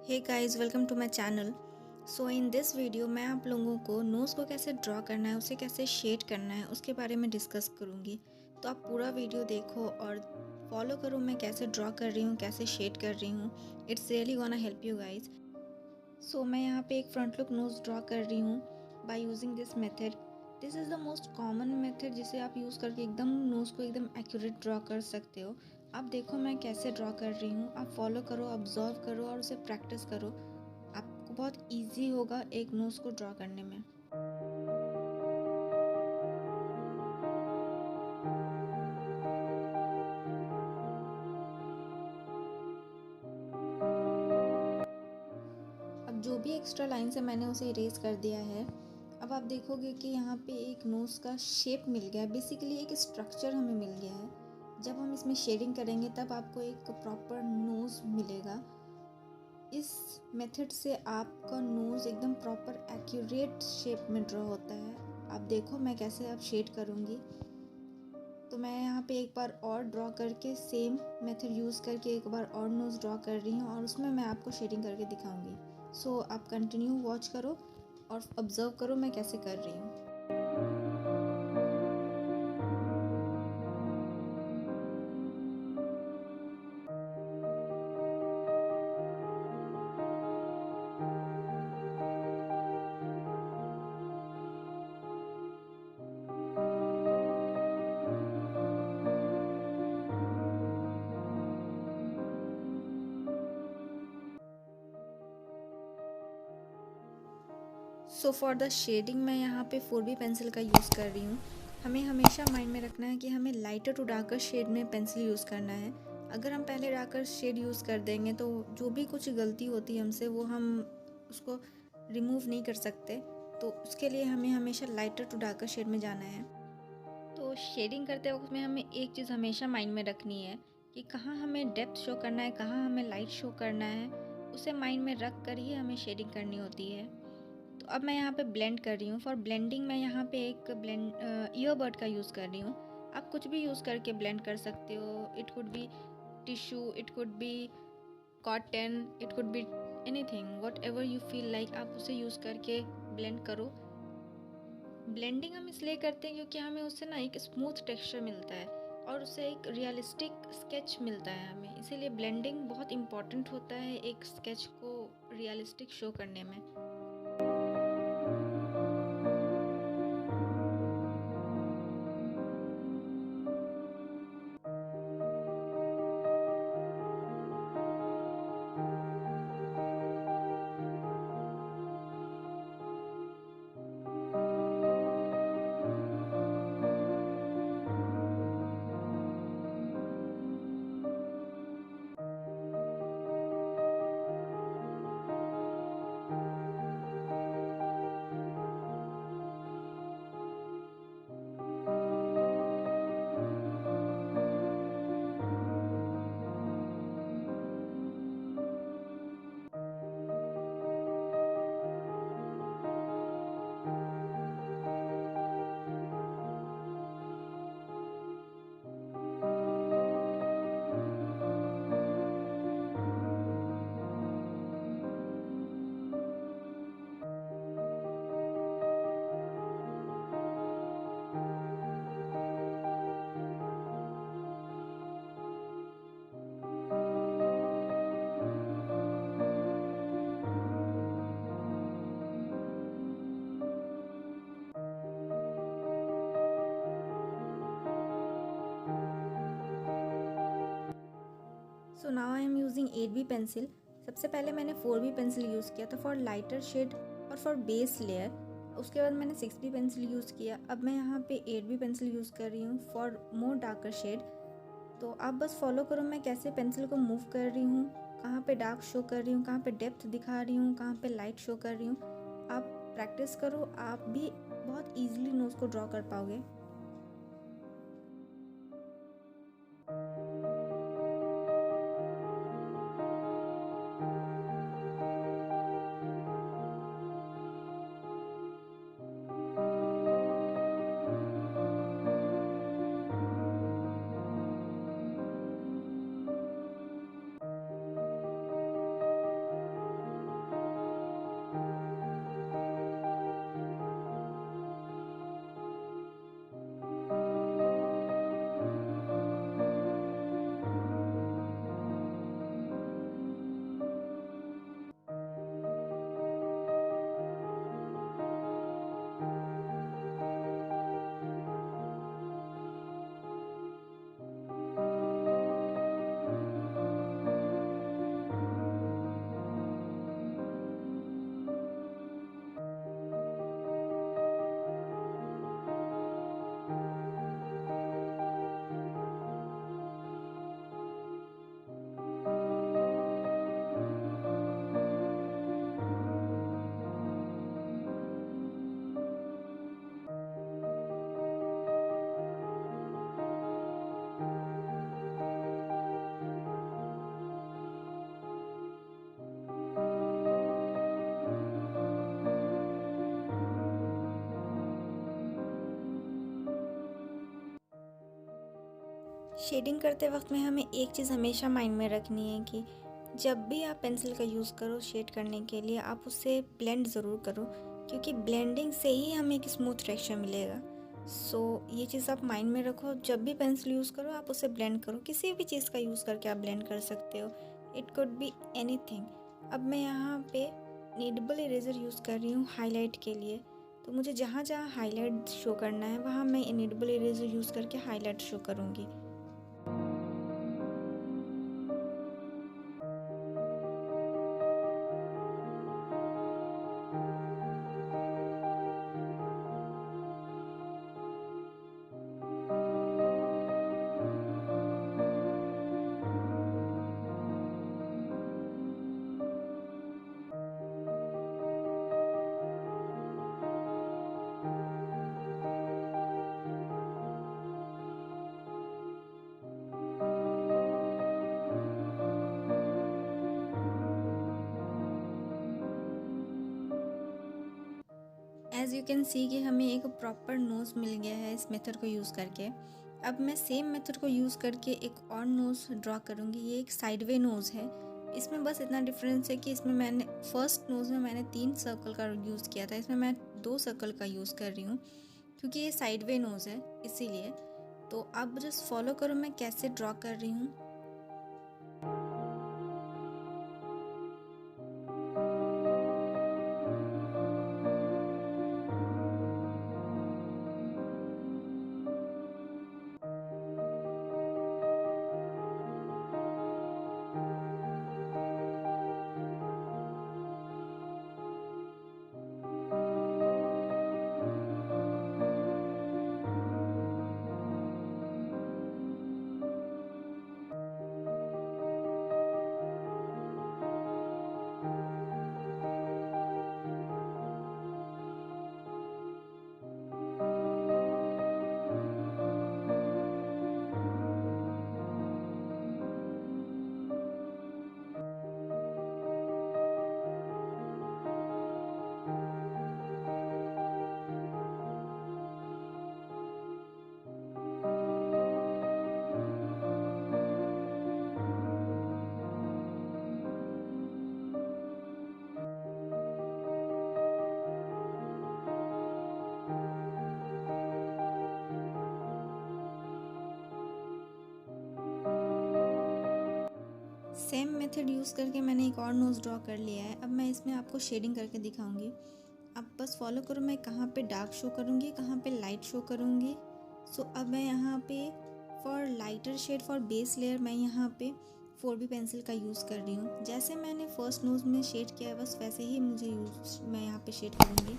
Hey guys, welcome to my channel. So in this video मैं आप लोगों को नोज़ को कैसे ड्रॉ करना है, उसे कैसे शेड करना है, उसके बारे में डिस्कस करूँगी। तो आप पूरा वीडियो देखो और फॉलो करो मैं कैसे ड्रॉ कर रही हूँ, कैसे शेड कर रही हूँ। It's really gonna help you guys. So मैं यहाँ पे एक फ्रंट लुक नोज़ ड्रॉ कर रही हूँ by using this method. This is the most common method जिसे आप यूज़ करके एकदम नोज़ को एकदम एक्यूरेट ड्रॉ कर सकते हो। आप देखो मैं कैसे ड्रॉ कर रही हूँ, आप फॉलो करो, ऑब्जर्व करो और उसे प्रैक्टिस करो। आपको बहुत इजी होगा एक नोज़ को ड्रॉ करने में। अब जो भी एक्स्ट्रा लाइन्स है मैंने उसे इरेज कर दिया है। अब आप देखोगे कि यहाँ पे एक नोज़ का शेप मिल गया है, बेसिकली एक स्ट्रक्चर हमें मिल गया है। जब हम इसमें शेडिंग करेंगे तब आपको एक प्रॉपर नोज़ मिलेगा। इस मेथड से आपका नोज़ एकदम प्रॉपर एक्यूरेट शेप में ड्रॉ होता है। आप देखो मैं कैसे अब शेड करूँगी। तो मैं यहाँ पे एक बार और ड्रॉ करके सेम मेथड यूज़ करके एक बार और नोज़ ड्रॉ कर रही हूँ और उसमें मैं आपको शेडिंग करके दिखाऊंगी। सो आप कंटिन्यू वॉच करो और ऑब्ज़र्व करो मैं कैसे कर रही हूँ। सो फॉर द शेडिंग मैं यहाँ पे 4B पेंसिल का यूज़ कर रही हूँ। हमें हमेशा माइंड में रखना है कि हमें लाइटर टू डार्कर शेड में पेंसिल यूज़ करना है। अगर हम पहले डार्कर शेड यूज़ कर देंगे तो जो भी कुछ गलती होती है हमसे वो हम उसको रिमूव नहीं कर सकते। तो उसके लिए हमें हमेशा लाइटर टू डार्कर शेड में जाना है। तो शेडिंग करते वक्त में हमें एक चीज़ हमेशा माइंड में रखनी है कि कहाँ हमें डेप्थ शो करना है, कहाँ हमें लाइट शो करना है। उसे माइंड में रख कर ही हमें शेडिंग करनी होती है। तो अब मैं यहाँ पे ब्लेंड कर रही हूँ। फॉर ब्लेंडिंग मैं यहाँ पे एक ईयरबड का यूज़ कर रही हूँ। आप कुछ भी यूज़ करके ब्लेंड कर सकते हो। It could be tissue, it could be cotton, it could be anything, what ever you feel like आप उसे यूज़ करके ब्लेंड करो। ब्लेंडिंग हम इसलिए करते हैं क्योंकि हमें उससे ना एक स्मूथ टेक्सचर मिलता है और उससे एक रियलिस्टिक स्केच मिलता है हमें। इसीलिए ब्लेंडिंग बहुत इम्पॉर्टेंट होता है एक स्केच को रियलिस्टिक शो करने में। So now I am using 8B pencil. सबसे पहले मैंने 4B पेंसिल यूज़ किया था फॉर लाइटर शेड और फॉर बेस लेयर। उसके बाद मैंने 6B पेंसिल यूज़ किया। अब मैं यहाँ पे 8B पेंसिल यूज़ कर रही हूँ फॉर मोर डार्कर शेड। तो आप बस फॉलो करो मैं कैसे पेंसिल को मूव कर रही हूँ, कहाँ पे डार्क शो कर रही हूँ, कहाँ पे डेप्थ दिखा रही हूँ, कहाँ पे लाइट शो कर रही हूँ। आप प्रैक्टिस करो, आप भी बहुत ईजिली नोज़ को ड्रॉ कर पाओगे। शेडिंग करते वक्त में हमें एक चीज़ हमेशा माइंड में रखनी है कि जब भी आप पेंसिल का यूज़ करो शेड करने के लिए, आप उससे ब्लेंड ज़रूर करो, क्योंकि ब्लेंडिंग से ही हमें एक स्मूथ टेक्सचर मिलेगा। ये चीज़ आप माइंड में रखो, जब भी पेंसिल यूज़ करो आप उसे ब्लेंड करो। किसी भी चीज़ का यूज़ करके आप ब्लेंड कर सकते हो, इट कुड बी एनीथिंग। अब मैं यहाँ पे नीडेबल इरेज़र यूज़ कर रही हूँ हाईलाइट के लिए। तो मुझे जहाँ जहाँ हाईलाइट शो करना है वहाँ मैं नीडेबल इरेज़र यूज़ करके हाईलाइट शो करूँगी। एज़ यू कैन सी कि हमें एक प्रॉपर नोज़ मिल गया है इस मेथड को यूज़ करके। अब मैं सेम मेथड को यूज़ करके एक और नोज़ ड्रॉ करूँगी। ये एक साइडवे नोज़ है। इसमें बस इतना डिफरेंस है कि इसमें मैंने फर्स्ट नोज़ में मैंने 3 सर्कल का यूज़ किया था, इसमें मैं 2 सर्कल का यूज़ कर रही हूँ, क्योंकि ये साइडवे नोज़ है इसीलिए। तो आप जस्ट फॉलो करो मैं कैसे ड्रॉ कर रही हूँ। सेम मेथड यूज़ करके मैंने एक और नोज़ ड्रॉ कर लिया है। अब मैं इसमें आपको शेडिंग करके दिखाऊंगी। आप बस फॉलो करो मैं कहाँ पे डार्क शो करूँगी, कहाँ पे लाइट शो करूँगी। अब मैं यहाँ पे for lighter shade for base layer मैं यहाँ पे 4B पेंसिल का यूज़ कर रही हूँ। जैसे मैंने फर्स्ट नोज़ में शेड किया है बस वैसे ही मैं यहाँ पे शेड करूँगी।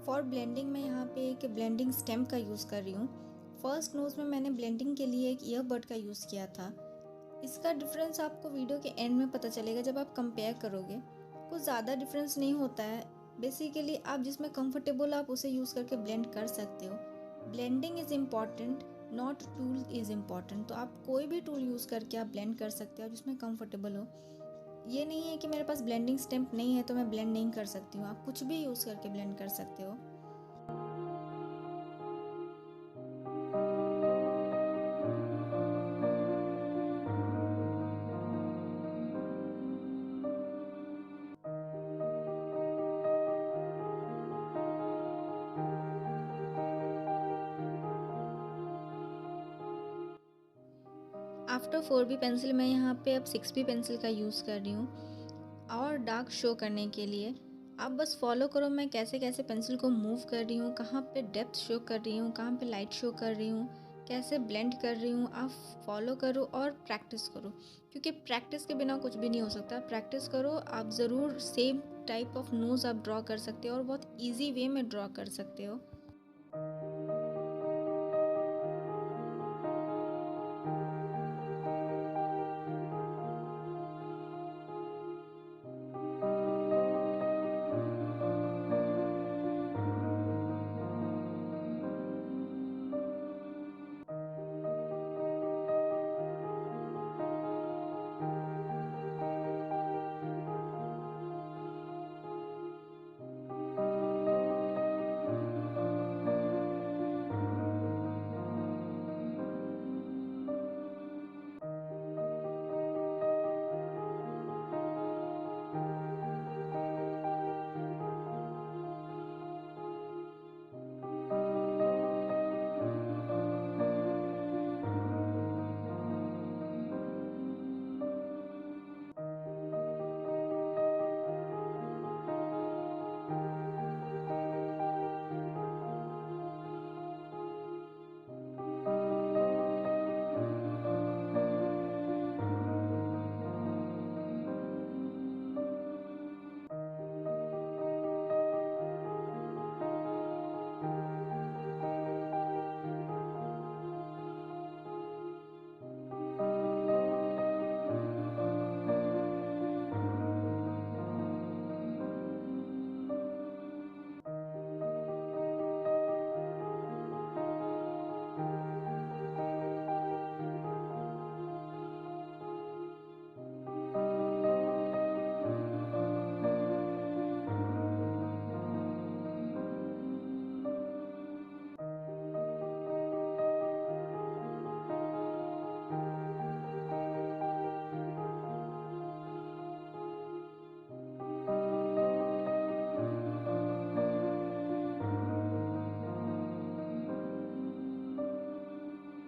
फॉर ब्लेंडिंग मैं यहाँ पे एक ब्लेंडिंग स्टेम का यूज़ कर रही हूँ। फर्स्ट नोज़ में मैंने ब्लेंडिंग के लिए एक ईयरबड का यूज़ किया था। इसका डिफरेंस आपको वीडियो के एंड में पता चलेगा जब आप कंपेयर करोगे। कुछ ज़्यादा डिफरेंस नहीं होता है। बेसिकली आप जिसमें कंफर्टेबल आप उसे यूज़ करके ब्लेंड कर सकते हो। Blending is important, not tool is important. तो आप कोई भी टूल यूज़ करके आप ब्लेंड कर सकते हो जिसमें कंफर्टेबल हो। ये नहीं है कि मेरे पास ब्लेंडिंग स्टेम्प नहीं है तो मैं ब्लेंड नहीं कर सकती हूँ। आप कुछ भी यूज़ करके ब्लेंड कर सकते हो। आफ्टर 4B पेंसिल मैं यहाँ पे अब 6B पेंसिल का यूज़ कर रही हूँ और डार्क शो करने के लिए। आप बस फॉलो करो मैं कैसे कैसे पेंसिल को मूव कर रही हूँ, कहाँ पे डेप्थ शो कर रही हूँ, कहाँ पे लाइट शो कर रही हूँ, कैसे ब्लेंड कर रही हूँ। आप फॉलो करो और प्रैक्टिस करो, क्योंकि प्रैक्टिस के बिना कुछ भी नहीं हो सकता। प्रैक्टिस करो, आप ज़रूर सेम टाइप ऑफ नोज़ आप ड्रॉ कर सकते हो और बहुत ईजी वे में ड्रॉ कर सकते हो।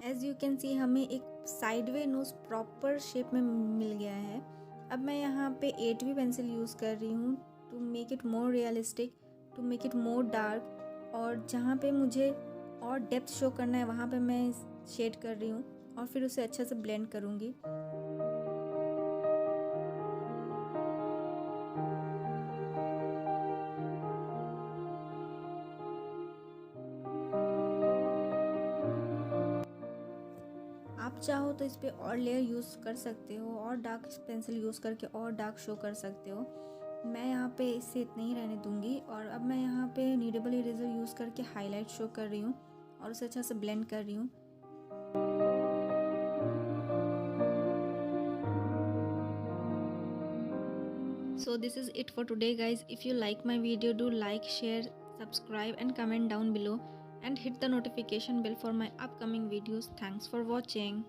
एज़ यू कैन सी हमें एक साइडवे नोज़ प्रॉपर शेप में मिल गया है। अब मैं यहाँ पे 8B पेंसिल यूज़ कर रही हूँ to make it more realistic, to make it more dark. और जहाँ पे मुझे और डेप्थ शो करना है वहाँ पे मैं शेड कर रही हूँ और फिर उसे अच्छे से ब्लेंड करूँगी। आप चाहो तो इस पे और लेयर यूज़ कर सकते हो और डार्क पेंसिल यूज़ करके और डार्क शो कर सकते हो। मैं यहाँ पे इससे इतना ही रहने दूँगी और अब मैं यहाँ पे नीडेबल इरेजर यूज़ करके हाईलाइट शो कर रही हूँ और उसे अच्छा से ब्लेंड कर रही हूँ। So this is it for today guys. If you like my video, do like, share, subscribe and comment down below and hit the notification bell for my upcoming videos. Thanks for watching.